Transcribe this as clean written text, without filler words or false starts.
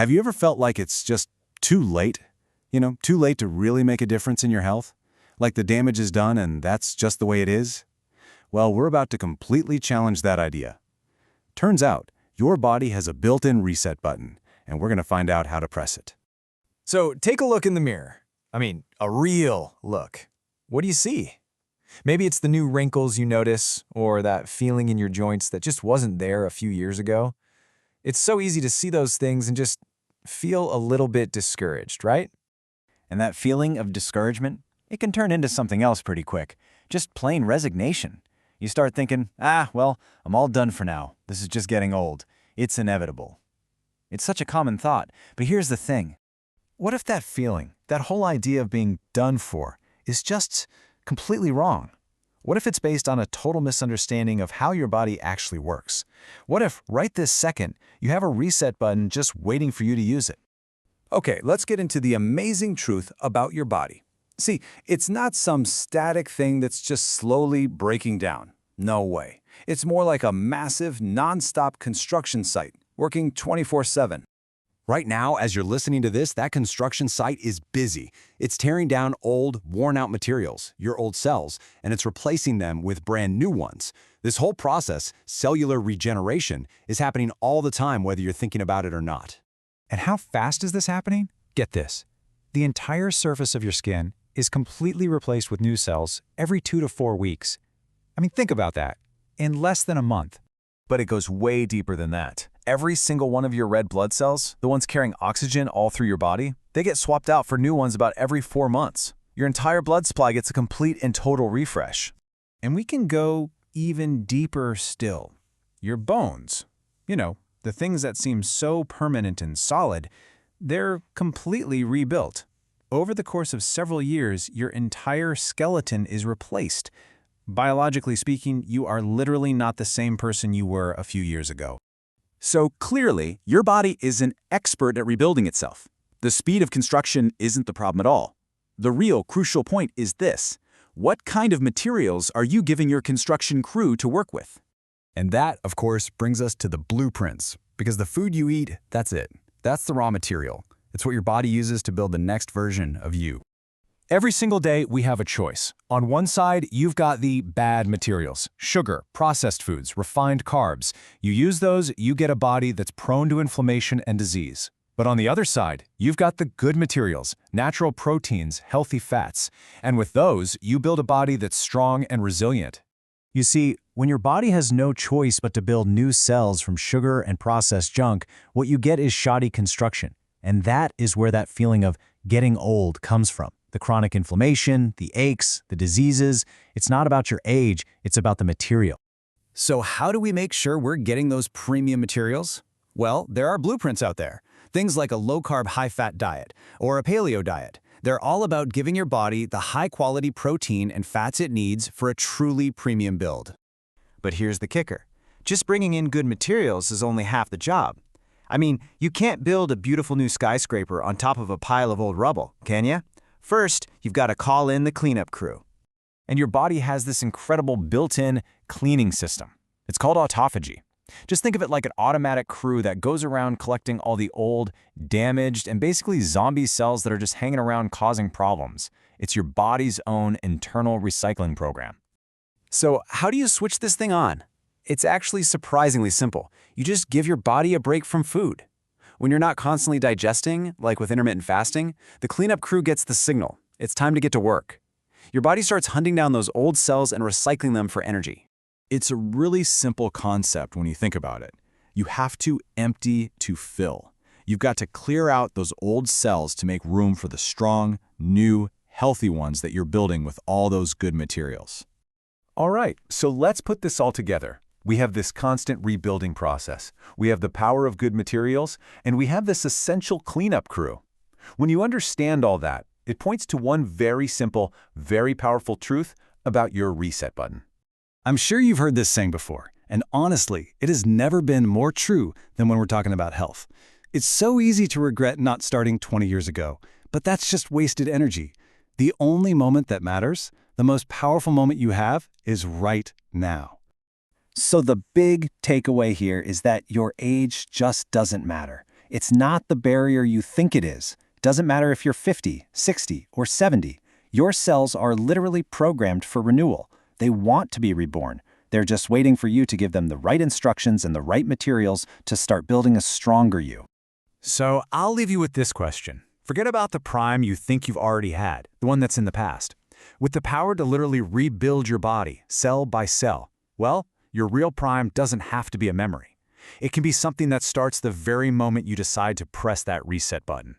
Have you ever felt like it's just too late? Too late to really make a difference in your health? Like the damage is done and that's just the way it is? Well, we're about to completely challenge that idea. Turns out, your body has a built-in reset button, and we're going to find out how to press it. So take a look in the mirror. I mean, a real look. What do you see? Maybe it's the new wrinkles you notice, or that feeling in your joints that just wasn't there a few years ago. It's so easy to see those things and just feel a little bit discouraged, right? And that feeling of discouragement, it can turn into something else pretty quick. Just plain resignation. You start thinking, well, I'm all done for now. This is just getting old. It's inevitable. It's such a common thought, but here's the thing. What if that feeling, that whole idea of being done for, is just completely wrong? What if it's based on a total misunderstanding of how your body actually works? What if, right this second, you have a reset button just waiting for you to use it? Okay, let's get into the amazing truth about your body. See, it's not some static thing that's just slowly breaking down. No way. It's more like a massive, non-stop construction site, working 24/7. Right now, as you're listening to this, that construction site is busy. It's tearing down old, worn-out materials, your old cells, and it's replacing them with brand new ones. This whole process, cellular regeneration, is happening all the time whether you're thinking about it or not. And how fast is this happening? Get this. The entire surface of your skin is completely replaced with new cells every 2 to 4 weeks. I mean, think about that. In less than a month. But it goes way deeper than that. Every single one of your red blood cells, the ones carrying oxygen all through your body, they get swapped out for new ones about every 4 months. Your entire blood supply gets a complete and total refresh. And we can go even deeper still. Your bones. The things that seem so permanent and solid, they're completely rebuilt. Over the course of several years, your entire skeleton is replaced. Biologically speaking, you are literally not the same person you were a few years ago. So clearly, your body is an expert at rebuilding itself. The speed of construction isn't the problem at all. The real crucial point is this: what kind of materials are you giving your construction crew to work with? And that, of course, brings us to the blueprints. Because the food you eat, that's it. That's the raw material. It's what your body uses to build the next version of you. Every single day, we have a choice. On one side, you've got the bad materials: sugar, processed foods, refined carbs. You use those, you get a body that's prone to inflammation and disease. But on the other side, you've got the good materials: natural proteins, healthy fats. And with those, you build a body that's strong and resilient. You see, when your body has no choice but to build new cells from sugar and processed junk, what you get is shoddy construction. And that is where that feeling of getting old comes from. The chronic inflammation, the aches, the diseases. It's not about your age, it's about the material. So how do we make sure we're getting those premium materials? Well, there are blueprints out there. Things like a low-carb, high-fat diet or a paleo diet. They're all about giving your body the high-quality protein and fats it needs for a truly premium build. But here's the kicker. Just bringing in good materials is only half the job. I mean, you can't build a beautiful new skyscraper on top of a pile of old rubble, can you? First, you've got to call in the cleanup crew. And your body has this incredible built-in cleaning system. It's called autophagy. Just think of it like an automatic crew that goes around collecting all the old, damaged, and basically zombie cells that are just hanging around causing problems. It's your body's own internal recycling program. So how do you switch this thing on? It's actually surprisingly simple. You just give your body a break from food. When you're not constantly digesting, like with intermittent fasting, the cleanup crew gets the signal. It's time to get to work. Your body starts hunting down those old cells and recycling them for energy. It's a really simple concept when you think about it. You have to empty to fill. You've got to clear out those old cells to make room for the strong, new, healthy ones that you're building with all those good materials. All right, so let's put this all together. We have this constant rebuilding process. We have the power of good materials, and we have this essential cleanup crew. When you understand all that, it points to one very simple, very powerful truth about your reset button. I'm sure you've heard this saying before, and honestly, it has never been more true than when we're talking about health. It's so easy to regret not starting 20 years ago, but that's just wasted energy. The only moment that matters, the most powerful moment you have, is right now. So the big takeaway here is that your age just doesn't matter. It's not the barrier you think it is. Doesn't matter if you're 50, 60, or 70. Your cells are literally programmed for renewal. They want to be reborn. They're just waiting for you to give them the right instructions and the right materials to start building a stronger you. So I'll leave you with this question. Forget about the prime you think you've already had, the one that's in the past. With the power to literally rebuild your body, cell by cell, well, your real prime doesn't have to be a memory. It can be something that starts the very moment you decide to press that reset button.